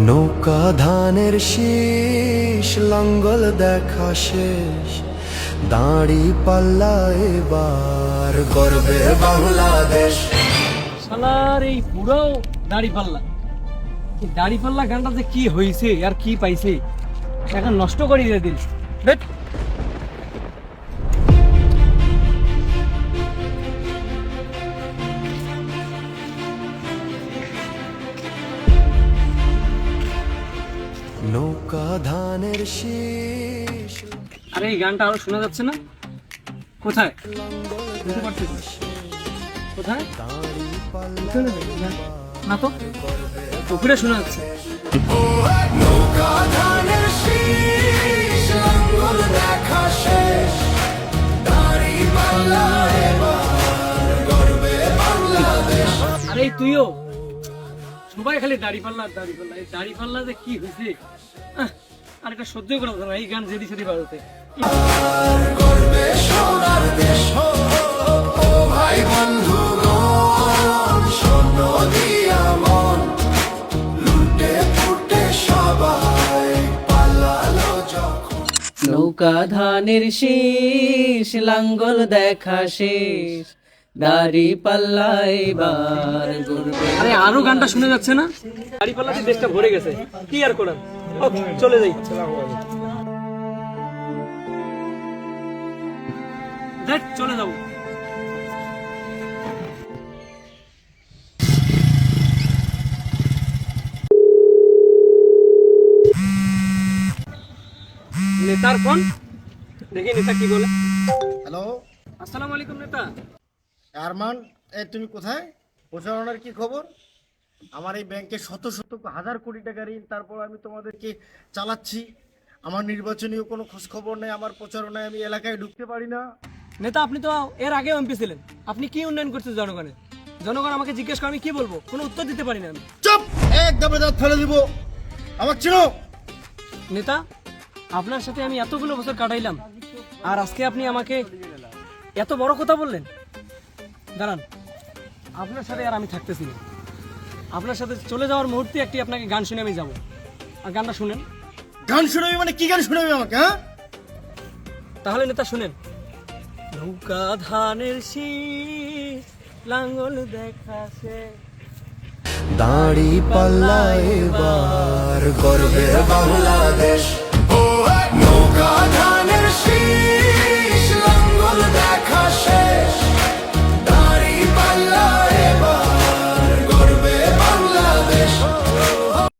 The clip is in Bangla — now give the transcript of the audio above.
নৌকা ধানের শীষ লাঙ্গল দেখা শেষ, দাঁড়ি পাল্লা এবার গর্বে বাংলাদেশ। শালার এই বুড়ো দাড়ি পাল্লা, এই দাড়ি পাল্লা গানটাতে কি হয়েছে আর কি পাইছে, এখন নষ্ট করে দিয়ে দিল। ধ্যাৎ। নৌকা ধানের শীষ আরে এই গানটা আরো শোনা যাচ্ছে না? কোথায়? বুঝতে পারছিস? কোথায়? দাঁড়ি এখানে নাকি? না তো, পুকুরে শোনা যাচ্ছে। নৌকা ধানের শীষ লাঙ্গল দেখা শেষ, দাঁড়ি পাল্লা এবার গর্বে বাংলাদেশ। আরে এই তুইও, সবাই খালি দাড়ি পাল্লা দাড়ি পাল্লা, এই দাড়ি পাল্লা যে কি হয়েছে আর এটা সহ্য করা যায় না, এই গান যেদি সেদি বাজাতে। গর্বে সোনার দেশ, ও ভাই বন্ধুগণ, শোনো দিয়া মন, লুটে ফুটে সবাই পালালো যখন। নৌকা ধানের শীষ লাঙ্গল দেখা শেষ, দাড়ি পাল্লা এবার গর্বে। আরে আরো গানটা শুনে যাচ্ছে না? দাড়ি পাল্লাতে দেশটা ভরে গেছে, কি আর করার। ও, চলে যাই। দেখ, চলে যাবো। নেতার ফোন, দেখি নেতা কি বলে। হ্যালো আসসালামু আলাইকুম নেতা। আরমান, এই তুমি কোথায়? প্রচারণার কি খবর? আমার এই ব্যাংকে শত শত হাজার কোটি টাকা ঋণ, তারপর আমি তোমাদেরকে চালাচ্ছি। আমার নির্বাচনীয় কোনো খোঁজ খবর নেই, আমার প্রচারণায় আমি এলাকায় ঢুকতে পারি না। নেতা, আপনি তো এর আগেও এমপি ছিলেন, আপনি কি উন্নয়ন করছেন জনগণের? জনগণ আমাকে জিজ্ঞেস করে আমি কি বলবো? কোনো উত্তর দিতে পারি না আমি। চুপ! একদম দাঁত ফেলে দিব। আমাকে চিনো? নেতা, আপনার সাথে আমি এতগুলো বছর কাটাইলাম, আর আজকে আপনি আমাকে এত বড় কথা বললেন। দাঁড়ান, আপনার সাথে আর আমি থাকতেছি না। আপনার সাথে চলে যাওয়ার মুহূর্তে একটি আপনাকে গান শুনে আমি যাব, আর গানটা শুনেন। গান শোনাবি মানে কি গান শোনাবি আমাকে? হ্যাঁ, তাহলে নেতা শুনেন। নৌকা ধানের শীষ লাঙ্গল দেখাছে, দাঁড়ি পাল্লা এবার গর্বে বাংলাদেশ।